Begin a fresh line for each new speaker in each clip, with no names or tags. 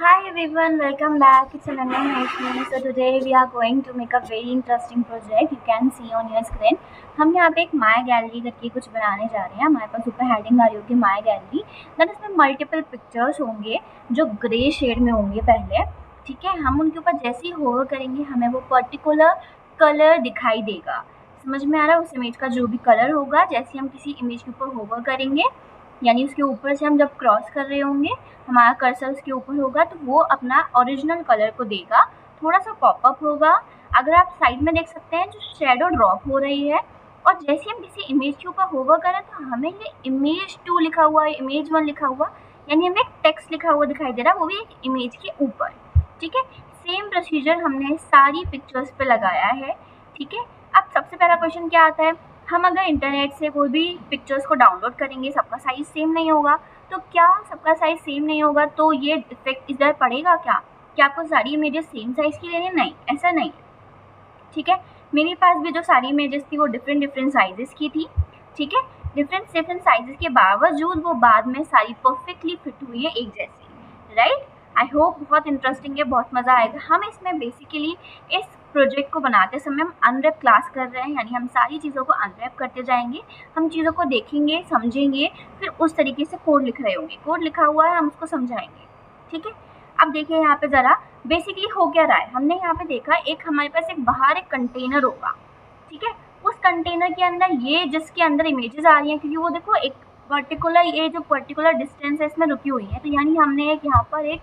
Hi everyone, welcome back. It's Ananya Maheshwari. So today we are going to make a very interesting project. You can see on your screen. हम यहाँ पे एक my gallery करके कुछ बनाने जा रहे हैं. हमारे पास ऊपर हेडिंग आ रही होगी माय गैलरी. देन इसमें मल्टीपल पिक्चर्स होंगे जो ग्रे शेड में होंगे पहले. ठीक है, हम उनके ऊपर जैसे ही होवर करेंगे हमें वो पर्टिकुलर कलर दिखाई देगा. समझ में आ रहा है? उस इमेज का जो भी कलर होगा, जैसे हम किसी इमेज के ऊपर होवर करेंगे यानी उसके ऊपर से हम जब क्रॉस कर रहे होंगे, हमारा कर्सर उसके ऊपर होगा तो वो अपना ओरिजिनल कलर को देगा. थोड़ा सा पॉपअप होगा. अगर आप साइड में देख सकते हैं जो शेडो ड्रॉप हो रही है, और जैसे हम किसी इमेज के ऊपर होवर करें तो हमें ये इमेज 2 लिखा हुआ है, इमेज 1 लिखा हुआ, यानी हमें एक टेक्स्ट लिखा हुआ दिखाई दे रहा है, वो भी एक इमेज के ऊपर. ठीक है, सेम प्रोसीजर हमने सारी पिक्चर्स पे लगाया है. ठीक है, अब सबसे पहला क्वेश्चन क्या आता है, हम अगर इंटरनेट से कोई भी पिक्चर्स को डाउनलोड करेंगे, सबका साइज सेम नहीं होगा. तो क्या सबका साइज सेम नहीं होगा तो ये इफेक्ट इधर पड़ेगा क्या आपको सारी इमेजेस सेम साइज की लेनी? नहीं, ऐसा नहीं. ठीक है, मेरे पास भी जो सारी इमेजेस थी वो डिफरेंट साइजेस की थी. ठीक है, डिफरेंट साइजेस के बावजूद वो बाद में सारी परफेक्टली फिट हुई है एक जैसी. राइट, आई होप बहुत इंटरेस्टिंग है, बहुत मज़ा आएगा. हम इसमें बेसिकली इस प्रोजेक्ट को बनाते समय हम अनरैप क्लास कर रहे हैं, यानी हम सारी चीज़ों को अनरैप करते जाएंगे. हम चीज़ों को देखेंगे, समझेंगे, फिर उस तरीके से कोड लिख रहे होंगे. कोड लिखा हुआ है, हम उसको समझाएंगे. ठीक है, अब देखिए यहाँ पे ज़रा बेसिकली हो क्या रहा है. हमने यहाँ पे देखा एक हमारे पास एक बाहर एक कंटेनर होगा. ठीक है, उस कंटेनर के अंदर ये जिसके अंदर इमेजेस आ रही हैं, क्योंकि वो देखो एक पर्टिकुलर ये जो पर्टिकुलर डिस्टेंस है इसमें रुकी हुई है, तो यानी हमने एक यहाँ पर एक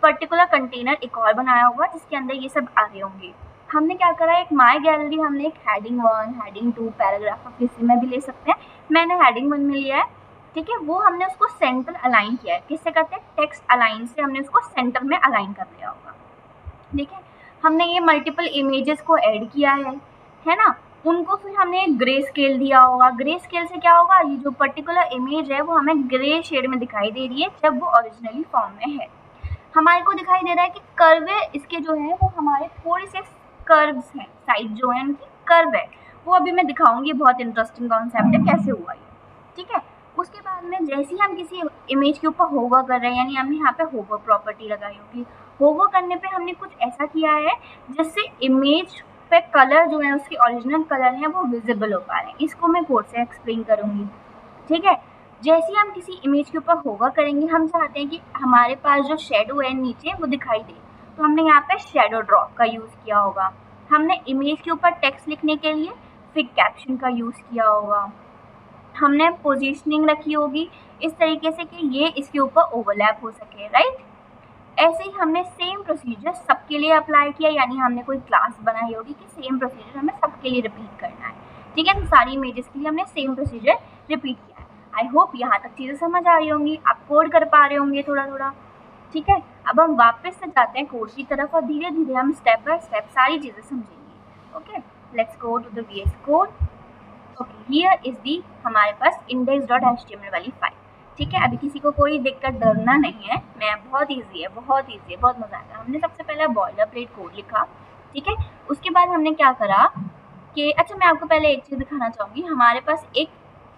पर्टिकुलर कंटेनर एक और बनाया होगा जिसके अंदर ये सब आ रहे होंगे. हमने क्या करा, एक माय गैलरी, हमने एक हेडिंग 1, हेडिंग 2, पैराग्राफ आप किसी में भी ले सकते हैं. मैंने हेडिंग 1 में लिया है. ठीक है, वो हमने उसको सेंटर अलाइन किया है. किससे करते हैं? टेक्स्ट अलाइन से हमने उसको सेंटर में अलाइन कर लिया होगा. ठीक है, हमने ये मल्टीपल इमेजेस को ऐड किया है ना. उनको फिर हमने एक ग्रे स्केल दिया होगा. ग्रे स्केल से क्या होगा, ये जो पर्टिकुलर इमेज है वो हमें ग्रे शेड में दिखाई दे रही है जब वो ओरिजिनली फॉर्म में है. हमारे को दिखाई दे रहा है कि कर्व इसके जो है वो हमारे थोड़े से कर्व्स हैं, साइड जो है उनकी कर्व है. वो अभी मैं दिखाऊंगी, बहुत इंटरेस्टिंग कॉन्सेप्ट है कैसे हुआ ये. ठीक है, उसके बाद में जैसे ही हम किसी इमेज के ऊपर होवर कर रहे हैं, यानी हमने यहाँ पे होवर प्रॉपर्टी लगाई होगी. होवर करने पे हमने कुछ ऐसा किया है जिससे इमेज पे कलर जो है उसके ओरिजिनल कलर हैं वो विजिबल हो पा रहे हैं. इसको मैं कोड से एक्सप्लेन करूँगी. ठीक है, जैसे हम किसी इमेज के ऊपर होवर करेंगे, हम चाहते हैं कि हमारे पास जो शेडो है नीचे वो दिखाई दे, तो हमने यहाँ पे शेडो ड्रॉप का यूज़ किया होगा. हमने इमेज के ऊपर टेक्स्ट लिखने के लिए फिग कैप्शन का यूज़ किया होगा. हमने पोजीशनिंग रखी होगी इस तरीके से कि ये इसके ऊपर ओवरलैप हो सके. राइट, ऐसे ही हमने सेम प्रोसीजर सबके लिए अप्लाई किया, यानी हमने कोई क्लास बनाई होगी कि सेम प्रोसीजर हमें सबके लिए रिपीट करना है. ठीक है, तो सारी इमेजेस के लिए हमने सेम प्रोसीजर रिपीट किया है. आई होप यहाँ तक चीज़ें समझ आ रही होंगी, आप कोड कर पा रहे होंगे थोड़ा थोड़ा. ठीक है, अब हम वापस से जाते हैं कोड की तरफ और धीरे धीरे हम स्टेप बाय स्टेप सारी चीज़ें समझेंगे. Okay, let's go to the VS code. Okay, here is the हमारे पास index.html वाली फाइल. ठीक है, अभी किसी को कोई दिक्कत डरना नहीं है, मैं बहुत ईजी है, बहुत ईजी है, बहुत मज़ा आएगा. हमने सबसे पहले बॉयलर प्लेट कोड लिखा. ठीक है, उसके बाद हमने क्या करा कि अच्छा मैं आपको पहले एक चीज़ दिखाना चाहूँगी. हमारे पास एक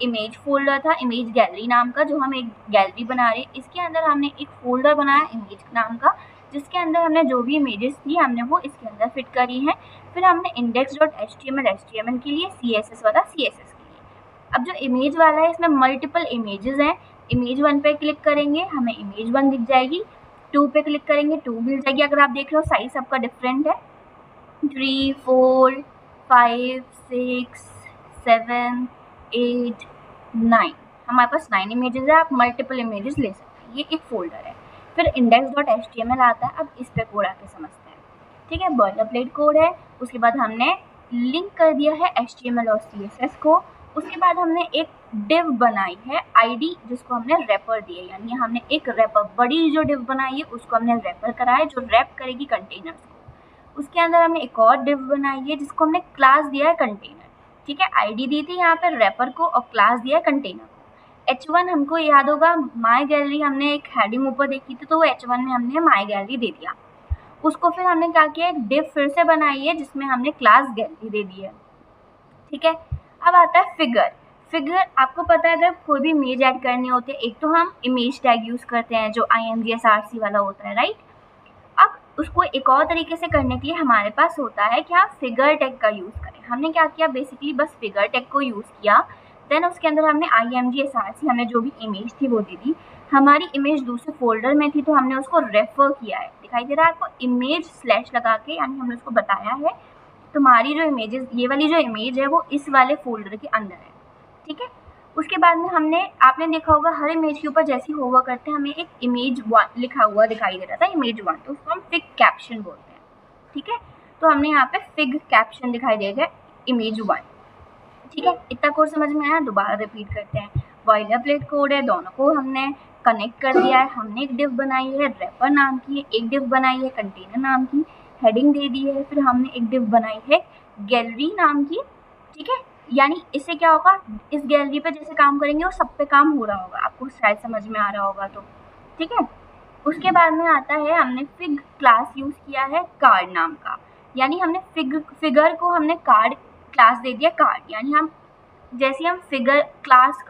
इमेज फोल्डर था, इमेज गैलरी नाम का, जो हम एक गैलरी बना रहे हैं. इसके अंदर हमने एक फोल्डर बनाया इमेज नाम का, जिसके अंदर हमने जो भी इमेजेस थी हमने वो इसके अंदर फिट करी हैं. फिर हमने index.html के लिए, CSS वाला CSS के लिए. अब जो इमेज वाला है इसमें मल्टीपल इमेजेस हैं. इमेज 1 पे क्लिक करेंगे हमें इमेज 1 दिख जाएगी. 2 पे क्लिक करेंगे 2 मिल जाएगी. अगर आप देख रहे हो साइज सबका डिफरेंट है. 3, 4, 5, 6, 7, 8, 9, हमारे पास 9 इमेजेस है. आप मल्टीपल इमेजेस ले सकते हैं. ये एक फोल्डर है. फिर index.html आता है. अब इस पे कोड आके समझते हैं. ठीक है, बॉयलर प्लेट कोड है. उसके बाद हमने लिंक कर दिया है HTML और CSS को. उसके बाद हमने एक डिव बनाई है ID, जिसको हमने रैपर दिया, यानी हमने एक रैपर, बड़ी जो डिव बनाई है उसको हमने रैपर करा है जो रैप करेगी कंटेनर्स को. उसके अंदर हमने एक और डिव बनाई है जिसको हमने क्लास दिया है कंटेनर. ठीक है, ID दी थी यहाँ पे रैपर को और क्लास दिया है कंटेनर को. H1 हमको याद होगा, माय गैलरी हमने एक हेडिंग ऊपर देखी थी, तो वो H1 में हमने माय गैलरी दे दिया. उसको फिर हमने क्या किया, एक डिव फिर से बनाई है जिसमें हमने क्लास गैलरी दे दी है. ठीक है, अब आता है फिगर. फिगर आपको पता है अगर कोई भी इमेज ऐड करनी होती है, एक तो हम इमेज टैग यूज़ करते हैं जो IMGSRC वाला होता है, राइट। अब उसको एक और तरीके से करने के लिए हमारे पास होता है कि आप फिगर टैग का यूज़ करें। हमने क्या किया, बेसिकली बस फिगर टैग को यूज़ किया, देन उसके अंदर हमने IMGSRC हमने जो भी इमेज थी वो दे दी। हमारी इमेज दूसरे फोल्डर में थी तो हमने उसको रेफर किया है, दिखाई दे रहा है आपको, इमेज स्लैश लगा के, यानी हमने उसको बताया है तुम्हारी जो इमेजेस, ये वाली जो इमेज है वो इस वाले फोल्डर के अंदर है, ठीक है। उसके बाद में हमने, आपने देखा होगा हर इमेज के ऊपर जैसी होवर्क करते हैं हमें एक इमेज 1 लिखा हुआ दिखाई दे रहा था, इमेज 1, तो उसको हम फिग कैप्शन बोलते हैं, ठीक है। तो हमने यहाँ पे फिग कैप्शन दिखाई देगा इमेज 1, ठीक है। इतना कोड समझ में आया, दोबारा रिपीट करते हैं। बॉयलरप्लेट कोड है, दोनों को हमने कनेक्ट कर दिया है। हमने एक डिव बनाई है रैपर नाम की, एक डिव बनाई है कंटेनर नाम की, हेडिंग दे दी है, फिर हमने एक डिव बनाई है गैलरी नाम की, ठीक है। यानी इससे क्या होगा, इस गैलरी पे जैसे काम करेंगे वो सब पे काम हो रहा होगा, आपको शायद समझ में आ रहा होगा, तो ठीक है। उसके बाद में आता है, हमने फिग क्लास यूज किया है कार्ड नाम का, यानी हमने फिगर को हमने कार्ड क्लास दे दिया कार्ड, यानी हम जैसे हम फिगर क्लास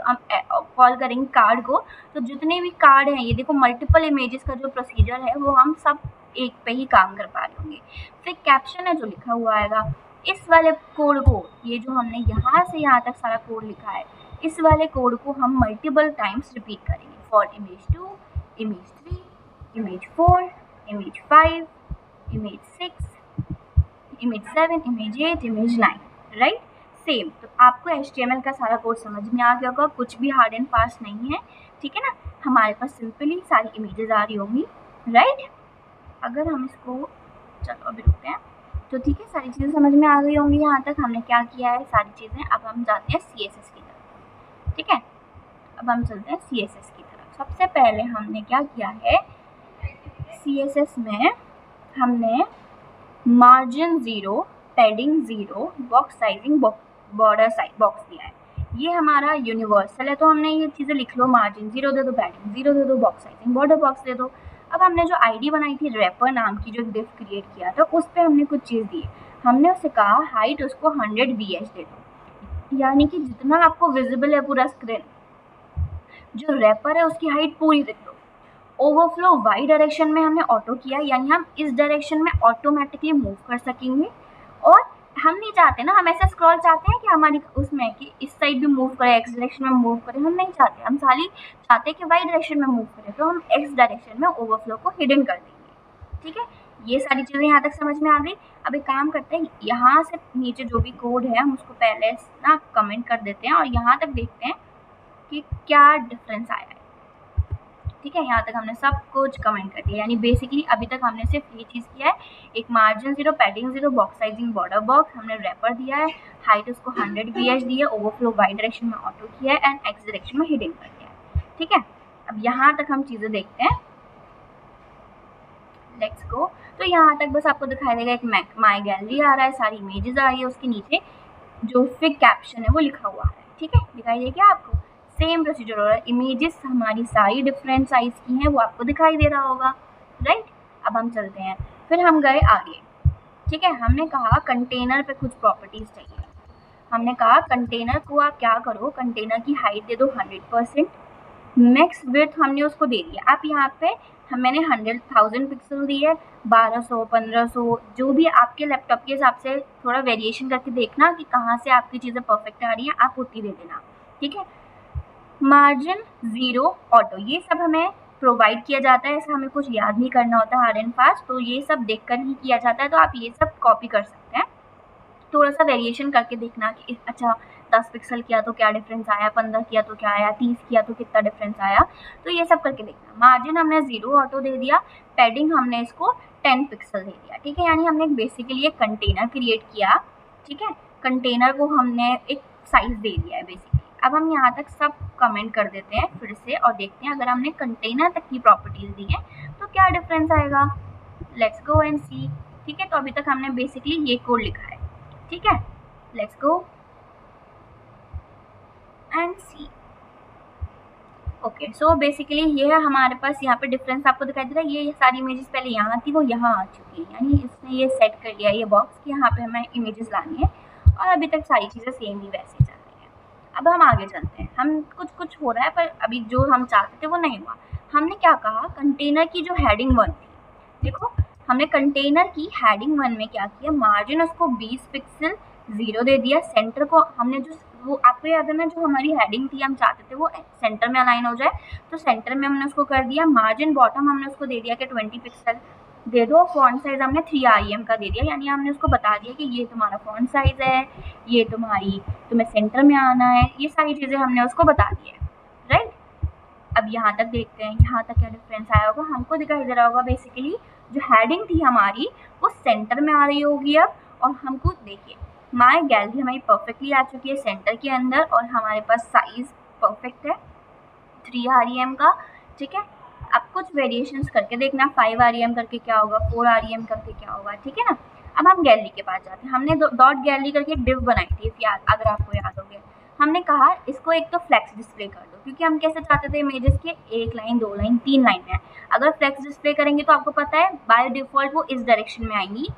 कॉल करेंगे कार्ड को, तो जितने भी कार्ड हैं, ये देखो मल्टीपल इमेजेस का जो प्रोसीजर है वो हम सब एक पे ही काम कर पा रहे होंगे। फिर कैप्शन है जो लिखा हुआ आएगा, इस वाले कोड को, ये जो हमने यहाँ से यहाँ तक सारा कोड लिखा है, इस वाले कोड को हम मल्टीपल टाइम्स रिपीट करेंगे for image 2, image 3, image 4, image 5, image 6, image 7, image 8, image 9, right. Same, तो आपको HTML का सारा कोड समझ में आ गया होगा, कुछ भी हार्ड एंड फास्ट नहीं है, ठीक है ना। हमारे पास सिंपली सारी इमेजेस आ रही होंगी, राइट। अगर हम इसको, चलो अभी रुकते हैं, तो ठीक है, सारी चीज़ें समझ में आ गई होंगी। यहाँ तक हमने क्या किया है सारी चीज़ें। अब हम जाते हैं CSS की तरफ, ठीक है। अब हम चलते हैं CSS की तरफ। सबसे पहले हमने क्या किया है, CSS में हमने margin 0, padding 0, box sizing, border size box दिया है। ये हमारा यूनिवर्सल है, तो हमने ये चीज़ें लिख लो, मार्जिन 0 दे दो, पैडिंग 0 दे दो, बॉक्स साइजिंग बॉर्डर बॉक्स दे दो। अब हमने जो आईडी बनाई थी रैपर नाम की, जो डिव क्रिएट किया था, उस पर हमने कुछ चीज़ दी। हमने उससे कहा हाइट उसको 100 VH दे दो, यानी कि जितना आपको विजिबल है पूरा स्क्रीन, जो रैपर है उसकी हाइट पूरी रख दो। ओवरफ्लो वाई डायरेक्शन में हमने ऑटो किया, यानी हम इस डायरेक्शन में ऑटोमेटिकली मूव कर सकेंगे। और हम नहीं चाहते ना, हम ऐसा स्क्रॉल चाहते हैं कि हमारी उसमें कि इस साइड भी मूव करे, एक्स डायरेक्शन में मूव करे, हम नहीं चाहते। हम खाली चाहते हैं कि वाई डायरेक्शन में मूव करे, तो हम एक्स डायरेक्शन में ओवरफ्लो को हिडन कर देंगे, ठीक है। ये सारी चीज़ें यहाँ तक समझ में आ गई। अब एक काम करते हैं, यहाँ से नीचे जो भी कोड है हम उसको पहले ना कमेंट कर देते हैं और यहाँ तक देखते हैं कि क्या डिफरेंस आया है, ठीक है। यहाँ तक हमने सब कुछ कमेंट कर दिया, यानी बेसिकली अभी तक हमने सिर्फ ये चीज़ किया है, एक margin 0, padding 0, box sizing border box, हमने रैपर दिया है, हाइट उसको 100 VH दी है, ओवरफ्लो वाई डायरेक्शन में ऑटो किया है एंड एक्स डायरेक्शन में हिडन कर दिया है, ठीक है। अब यहाँ तक हम चीज़ें देखते हैं, लेट्स गो। तो यहाँ तक बस आपको दिखाई देगा एक माई गैलरी आ रहा है, सारी इमेजेस आ रही है, उसके नीचे जो फिग कैप्शन है वो लिखा हुआ है, ठीक है, दिखाई दे क्या आपको। सेम प्रोसीजर हो रहा है, इमेजेस हमारी सारी डिफरेंट साइज की हैं, वो आपको दिखाई दे रहा होगा, राइट। अब हम चलते हैं, फिर हम गए आगे, ठीक है। हमने कहा कंटेनर पे कुछ प्रॉपर्टीज चाहिए। हमने कहा कंटेनर को आप क्या करो, कंटेनर की हाइट दे दो 100%, मैक्स विड्थ हमने उसको दे दिया। आप यहाँ पे मैंने 100,000 पिक्सल दी है, 1200, 1500, जो भी आपके लैपटॉप के हिसाब से थोड़ा वेरिएशन करके देखना कि कहाँ से आपकी चीज़ें परफेक्ट आ रही हैं, आप उतनी दे देना, ठीक है। मार्जिन 0 ऑटो, ये सब हमें प्रोवाइड किया जाता है, ऐसा हमें कुछ याद नहीं करना होता हार्ड एंड फास्ट, तो ये सब देखकर ही किया जाता है, तो आप ये सब कॉपी कर सकते हैं। थोड़ा सा वेरिएशन करके देखना कि अच्छा 10 पिक्सल किया तो क्या डिफरेंस आया, 15 किया तो क्या आया, 30 किया तो कितना डिफरेंस आया, तो ये सब करके देखना। मार्जिन हमने 0 ऑटो दे दिया, पैडिंग हमने इसको 10 पिक्सल दे दिया, ठीक है। यानी हमने बेसिकली एक कंटेनर क्रिएट किया, ठीक है। कंटेनर को हमने एक साइज दे दिया है बेसिकली। अब हम यहाँ तक सब कमेंट कर देते हैं फिर से और देखते हैं अगर हमने कंटेनर तक की प्रॉपर्टीज दी है तो क्या डिफरेंस आएगा। लेट्स गो एंड सी, ठीक है। तो अभी तक हमने बेसिकली ये कोड लिखा है, ठीक है। Let's go and see. Okay, so basically ये है हमारे पास, यहाँ पे डिफरेंस आपको दिखाई दे रहा है। ये सारी इमेजेस पहले यहाँ थी, वो यहाँ आ चुकी है, यानी इसने ये सेट कर लिया ये बॉक्स कि यहाँ पे हमें इमेजेस लानी है, और अभी तक सारी चीज़ें सेम ही वैसे चल रही है। अब हम आगे चलते हैं, हम कुछ हो रहा है पर अभी जो हम चाहते थे वो नहीं हुआ। हमने क्या कहा, कंटेनर की जो हेडिंग 1 थी, देखो हमने कंटेनर की हेडिंग 1 में क्या किया, मार्जिन उसको 20 पिक्सल 0 दे दिया, सेंटर को हमने जो वो आपको याद है ना, जो हमारी हेडिंग थी हम चाहते थे वो सेंटर में अलाइन हो जाए, तो सेंटर में हमने उसको कर दिया। मार्जिन बॉटम हमने उसको दे दिया कि 20 पिक्सल दे दो। फॉन्ट साइज हमने 3 REM का दे दिया, यानी हमने उसको बता दिया कि ये तुम्हारा फॉन्ट साइज है, ये तुम्हें सेंटर में आना है, ये सारी चीज़ें हमने उसको बता दी है, राइट। अब यहाँ तक देखते हैं, यहाँ तक क्या डिफरेंस आया होगा, हमको दिखाई दे रहा होगा बेसिकली जो हेडिंग थी हमारी वो सेंटर में आ रही होगी अब, और हमको देखिए माय गैलरी हमारी परफेक्टली आ चुकी है सेंटर के अंदर, और हमारे पास साइज परफेक्ट है 3 REM का, ठीक है। अब कुछ वेरिएशंस करके देखना, 5 REM करके क्या होगा, 4 REM करके क्या होगा, ठीक है ना। अब हम गैलरी के पास जाते हैं, हमने डॉट गैलरी करके एक डिव बनाई थी, अगर आपको याद हो गया। हमने कहा इसको एक तो फ्लेक्स डिस्प्ले कर दो, क्योंकि हम कैसे चाहते थे इमेजेस के 1 लाइन 2 लाइन 3 लाइन है। अगर फ्लेक्स डिस्प्ले करेंगे तो आपको पता है बाय डिफॉल्ट वो इस डायरेक्शन में आएंगी।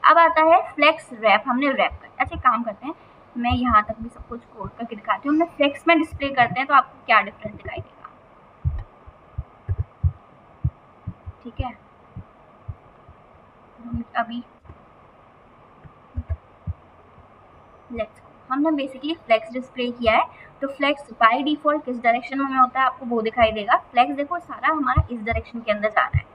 अब आता है फ्लेक्स रैप, हमने रैप कर, अच्छा काम करते हैं, मैं यहाँ तक भी सब कुछ कोड करके दिखाती हूँ। हमने फ्लेक्स में डिस्प्ले करते हैं तो आपको क्या डिफरेंस दिखाई देगा, ठीक है। अभी लेट्स गो, हमने बेसिकली फ्लेक्स डिस्प्ले किया है, तो फ्लेक्स बाय डिफॉल्ट किस डायरेक्शन में होता है आपको वो दिखाई देगा। फ्लेक्स देखो सारा हमारा इस डायरेक्शन के अंदर जाना है,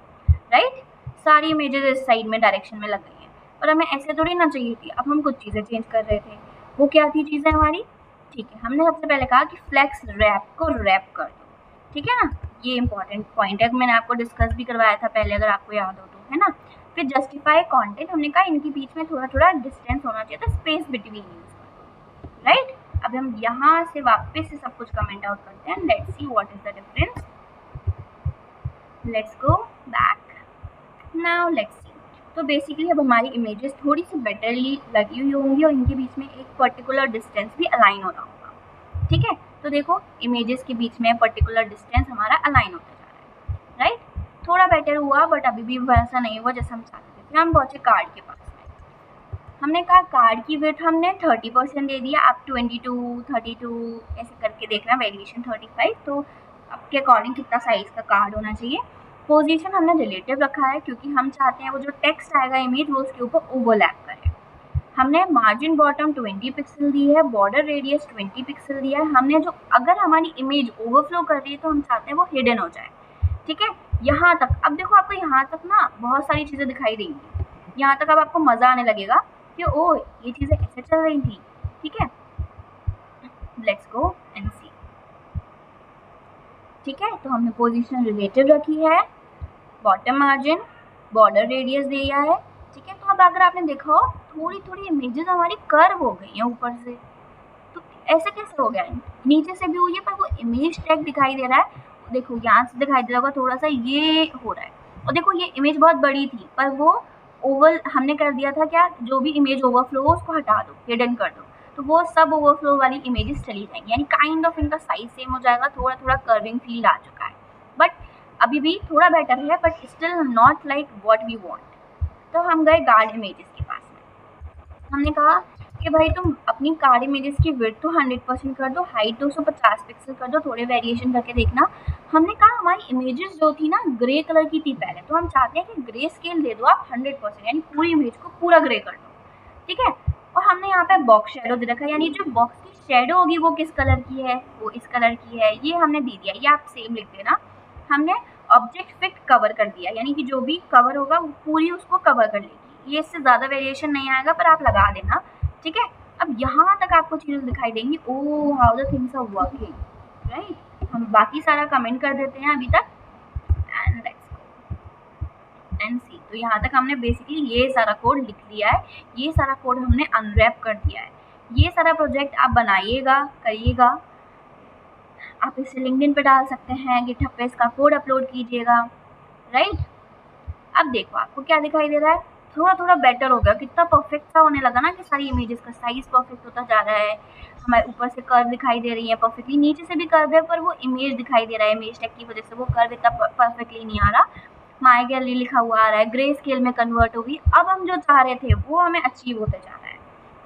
राइट। सारी इमेजेस इस साइड में डायरेक्शन में लग गई हैं, पर हमें ऐसे थोड़ी ना चाहिए थी। अब हम कुछ चीज़ें चेंज कर रहे थे, वो क्या थी चीज़ें हमारी, ठीक है। हमने सबसे पहले कहा कि फ्लेक्स रैप को रैप कर दो, ठीक है ना। ये इंपॉर्टेंट पॉइंट है, मैंने आपको डिस्कस भी करवाया था पहले, अगर आपको याद हो तो, है ना। फिर जस्टिफाई कंटेंट, हमने कहा इनके बीच में थोड़ा थोड़ा डिस्टेंस होना चाहिए था, स्पेस बिटवीन यूज, राइट। अब हम यहाँ से वापस से सब कुछ कमेंट आउट करते हैं, let's see what is the difference, let's go back, now let's see. तो बेसिकली अब हमारी इमेजेस थोड़ी सी बेटरली लगी हुई होंगी और इनके बीच में एक पर्टिकुलर डिस्टेंस भी अलाइन हो रहा होगा, ठीक है। तो देखो इमेजेस के बीच में पर्टिकुलर डिस्टेंस हमारा अलाइन होता जा रहा है, राइट। थोड़ा बेटर हुआ बट अभी भी वैसा नहीं हुआ जैसा हम चाहते थे। फिर हम पहुंचे कार्ड के पास में, हमने कहा कार्ड की विड्थ हमने 30% दे दिया, आप 22 32 ऐसे करके देखना, वेरिएशन 35, तो आपके अकॉर्डिंग कितना साइज का कार्ड होना चाहिए। पोजीशन हमने रिलेटिव रखा है क्योंकि हम चाहते हैं वो जो टेक्स्ट आएगा इमेज वो उसके ऊपर ओवरलैप करे। हमने मार्जिन बॉटम 20 पिक्सल दी है, बॉर्डर रेडियस 20 पिक्सल दिया है। हमने जो अगर हमारी इमेज ओवरफ्लो कर रही है तो हम चाहते हैं वो हिडन हो जाए, ठीक है। यहाँ तक अब देखो आपको यहाँ तक ना बहुत सारी चीज़ें दिखाई देंगी, यहाँ तक अब आपको मज़ा आने लगेगा कि ओ ये चीज़ें ऐसे चल रही थी, ठीक है। लेट्स गो एंड सी, ठीक है। तो हमने पोजीशन रिलेटिव रखी है, बॉटम मार्जिन, बॉर्डर रेडियस दिया है, ठीक है। तो अब अगर आपने देखा हो थोड़ी थोड़ी इमेजेस हमारी कर्व हो गई हैं ऊपर से, तो ऐसे कैसे हो गया है, नीचे से भी हुई है पर वो इमेज टैग दिखाई दे रहा है, देखो यहाँ से दिखाई दे रहा होगा थोड़ा सा ये हो रहा है। और देखो ये इमेज बहुत बड़ी थी पर वो ओवल हमने कर दिया था क्या, जो भी इमेज ओवरफ्लो हो उसको हटा दो, हिडन कर दो, तो वो सब ओवरफ्लो वाली इमेजेस चली जाएंगी, यानी काइंड ऑफ इनका साइज सेम हो जाएगा, थोड़ा थोड़ा कर्विंग फील आ चुका है, बट अभी भी थोड़ा बेटर है but still not like what we want. तो हम गए गार्ड इमेजेस के पास में, हमने कहा कि भाई तुम अपनी कार्ड इमेजेस की विड्थ तो 100% कर दो, हाइट 250 पिक्सल कर दो, थोड़े वेरिएशन करके देखना। हमने कहा हमारी इमेजेस जो थी ना ग्रे कलर की थी पहले, तो हम चाहते हैं कि ग्रे स्केल दे दो आप 100%, यानी पूरी इमेज को पूरा ग्रे कर दो, ठीक है। और हमने यहाँ पे बॉक्स शेडो दे रखा है, यानी जो बॉक्स की शेडो होगी वो किस कलर की है, वो इस कलर की है, ये हमने दे दिया, ये आप सेम लिख देना। हमने ऑब्जेक्ट फिट कवर कर दिया, यानी कि जो भी कवर होगा वो पूरी उसको कवर कर लेगी, ये इससे ज़्यादा वेरिएशन नहीं आएगा पर आप लगा देना, ठीक है। अब यहाँ तक आपको चीज़ें दिखाई देंगी, oh how the things are working, right. हम बाकी सारा कमेंट कर देते हैं अभी तक and let's go and see. तो यहाँ तक हमने बेसिकली ये सारा कोड लिख लिया है, ये सारा कोड हमने अनरैप कर दिया है। ये सारा प्रोजेक्ट आप बनाइएगा, करिएगा, आप इसे लिंक्डइन पे डाल सकते हैं, गिटहब पे इसका कोड अपलोड कीजिएगा, राइट। अब देखो आपको क्या दिखाई दे रहा है, थोड़ा थोड़ा बेटर हो गया, कितना परफेक्ट सा होने लगा ना कि सारी इमेजेस का साइज परफेक्ट होता जा रहा है, हमारे ऊपर से कर्व दिखाई दे रही है परफेक्टली, नीचे से भी कर्व है पर वो इमेज दिखाई दे रहा है, इमेज टैग की वजह से वो कर्व इतना परफेक्टली नहीं आ रहा, माय गैलरी लिखा हुआ आ रहा है, ग्रे स्केल में कन्वर्ट होगी। अब हम जो चाह रहे थे वो हमें अचीव होते जा रहा है,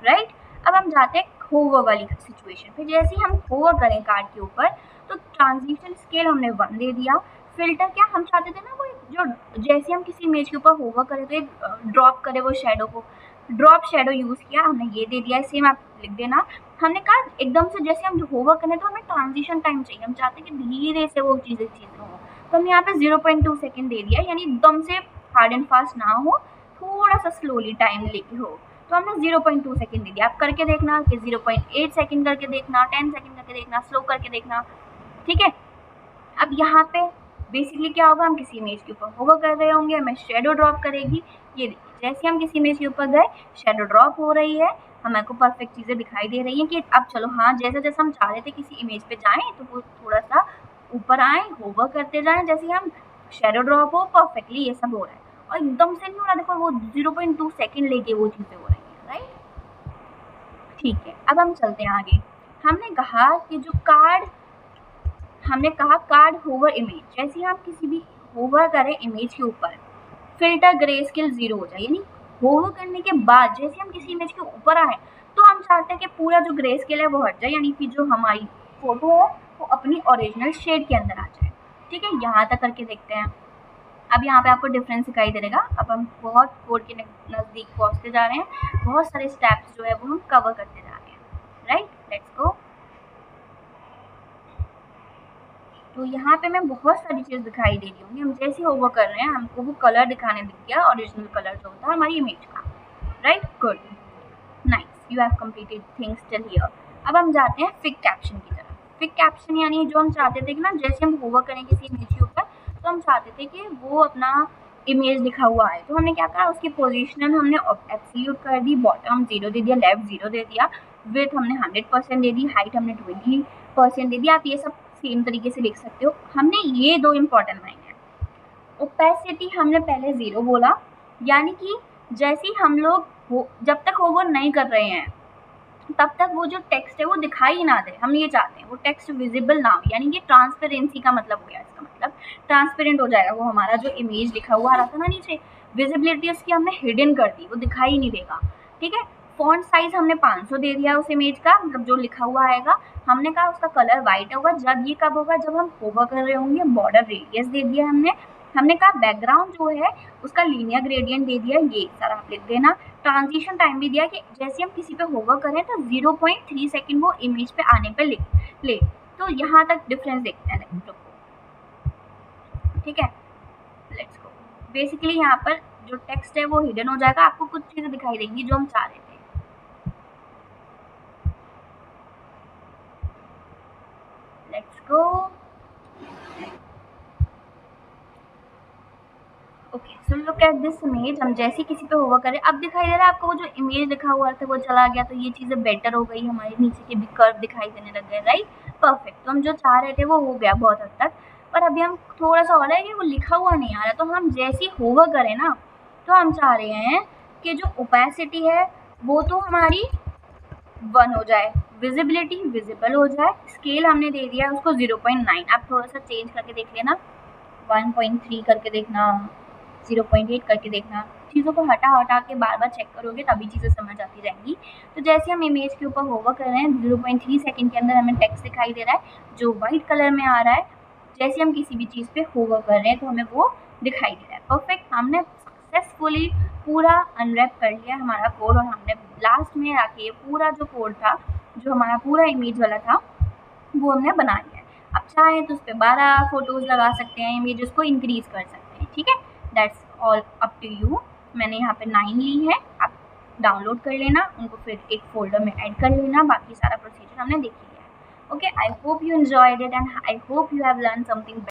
राइट। अब हम जाते हैं होवर वाली सिचुएशन पे जैसे ही हम होवर करें कार्ड के ऊपर तो ट्रांजिशन स्केल हमने 1 दे दिया। फिल्टर क्या हम चाहते थे ना, वो जो जैसे हम किसी इमेज के ऊपर होवर करें तो एक ड्रॉप करे वो शेडो को, ड्रॉप शेडो यूज किया हमने, ये दे दिया। सेम आप लिख देना। हमने कहा एकदम से जैसे हम होवर करें तो हमें ट्रांजिशन टाइम चाहिए, हम चाहते हैं कि धीरे से वो चीजें हो, तो हमने यहाँ पे 0.2 सेकेंड दे दिया, यानी एकदम से हार्ड एंड फास्ट ना हो, थोड़ा सा स्लोली टाइम लेके हो, तो हमने 0.2 सेकेंड दे दिया। आप करके देखना कि 0.8 सेकेंड करके देखना, 10 सेकेंड करके देखना, स्लो करके देखना, ठीक है। अब यहाँ पे बेसिकली क्या होगा, हम किसी इमेज के ऊपर होवर कर रहे होंगे, हमें शेडो ड्रॉप करेगी। ये देखिए जैसे हम किसी इमेज के ऊपर गए शेडो ड्रॉप हो रही है, हमें को परफेक्ट चीज़ें दिखाई दे रही हैं कि अब चलो हाँ जैसा जैसा हम चाह रहे थे किसी इमेज पे जाएं तो वो थोड़ा सा ऊपर आए, होवर करते जाएं, जैसे हम शेडो ड्रॉप हो परफेक्टली ये सब हो रहा है। और एकदम से नहीं हो रहा, देखो वो 0.2 सेकेंड लेके वो चीज़ें हो रही हैं, राइट। ठीक है, अब हम चलते हैं आगे। हमने कहा कि जो कार्ड होवर इमेज, जैसे हम किसी भी होवर करें इमेज के ऊपर फिल्टर ग्रे स्केल 0 हो जाए, यानी होवर करने के बाद जैसे हम किसी इमेज के ऊपर आए तो हम चाहते हैं कि पूरा जो ग्रे स्केल है वो हट जाए, यानी कि जो हमारी फोटो है वो अपनी ओरिजिनल शेड के अंदर आ जाए। ठीक है, यहाँ तक करके देखते हैं। अब यहाँ पे आपको डिफरेंस दिखाई दे देगा। अब हम बहुत कोड के नज़दीक पहुँचते जा रहे हैं, बहुत सारे स्टेप्स जो है वो हम कवर करते जा रहे हैं, राइट। Let's go. तो यहाँ पे मैं बहुत सारी चीज़ दिखाई दे रही होंगी, हम जैसे होवर कर रहे हैं हमको वो कलर दिखाने दिख गया, ओरिजिनल कलर जो होता है हमारी इमेज का, right. Good, nice, you have completed things till here. अब हम जाते हैं फिक कैप्शन की तरफ। फिक कैप्शन यानी जो हम चाहते थे कि ना जैसे हम होवर करें किसी इमेज के ऊपर तो हम चाहते थे कि वो अपना इमेज लिखा हुआ है, तो हमने क्या करा, उसकी पोजीशन हमने एब्सोल्यूट कर दी, बॉटम 0 दे दिया, लेफ्ट 0 दे दिया, विड्थ हमने 100% दे दी, हाइट हमने 20% दे दिया। आप ये सब सेम तरीके से लिख सकते हो। हमने ये दो इम्पॉर्टेंट लाइन है। ओपेसिटी हमने पहले 0 बोला, यानी कि जैसे ही हम लोग जब तक होवर नहीं कर रहे हैं तब तक वो जो टेक्स्ट है वो दिखाई ना दे, हम ये चाहते हैं वो टेक्स्ट विजिबल ना हो, यानी कि ट्रांसपेरेंसी का मतलब हो गया। इसका मतलब ट्रांसपेरेंट हो जाएगा वो हमारा जो इमेज लिखा हुआ आ रहा था ना नीचे, विजिबिलिटी उसकी हमने हिडन कर दी, वो दिखाई नहीं देगा। ठीक है, फॉन्ट साइज हमने 500 दे दिया उस इमेज का, मतलब जो लिखा हुआ आएगा। हमने कहा उसका कलर वाइट होगा, जब ये कब होगा, जब हम होवर कर रहे होंगे। बॉर्डर रेडियस दे दिया हमने कहा बैकग्राउंड जो है उसका लीनियर ग्रेडियंट दे दिया, ये सारा आप लिख देना। ट्रांजिशन टाइम भी दिया कि जैसे हम किसी पे होवर करें तो 0.3 सेकेंड वो इमेज पे आने पे ले। तो यहाँ तक डिफरेंस देखते हैं, ठीक है। Let's go. बेसिकली यहाँ पर जो टेक्स्ट है वो हिडन हो जाएगा, आपको कुछ चीजें दिखाई देंगी जो हम चाह रहे थे। Let's go. Okay, so look at this image. हम जैसे किसी पे होवर करें अब दिखाई दे रहा है आपको, वो जो इमेज लिखा हुआ था वो चला गया, तो ये चीज़ें बेटर हो गई, हमारे नीचे के भी कर्व दिखाई देने लग गए, राइट। परफेक्ट, तो हम जो चाह रहे थे वो हो गया बहुत हद तक। पर अभी हम थोड़ा सा और है कि वो लिखा हुआ नहीं आ रहा, तो हम जैसे होवर करें ना तो हम चाह रहे हैं कि जो ओपेसिटी है वो तो हमारी 1 हो जाए, विजिबिलिटी विजिबल हो जाए। स्केल हमने दे दिया उसको 0.9, आप थोड़ा सा चेंज करके देख लेना, 1.3 करके देखना, 0.8 करके देखना। चीज़ों को हटा के बार बार चेक करोगे तभी चीज़ें समझ आती जाएंगी। तो जैसे हम इमेज के ऊपर होवर कर रहे हैं 0.3 सेकेंड के अंदर हमें टेक्स्ट दिखाई दे रहा है जो वाइट कलर में आ रहा है। जैसे हम किसी भी चीज़ पे होवर कर रहे हैं तो हमें वो दिखाई दे रहा है। परफेक्ट, हमने सक्सेसफुली पूरा अनरैप कर लिया हमारा कोड, और हमने लास्ट में आके पूरा जो कोड था जो हमारा पूरा इमेज वाला था वो हमने बना लिया है। अब चाहें तो उस पर 12 फोटोज़ लगा सकते हैं, इमेजेस को इंक्रीज कर सकते हैं, ठीक है। That's all up to you. मैंने यहाँ पे 9 ली है, आप डाउनलोड कर लेना उनको, फिर एक फोल्डर में ऐड कर लेना। बाकी सारा प्रोसीजर हमने देख लिया है। Okay, I hope you enjoyed it and I hope you have learn something.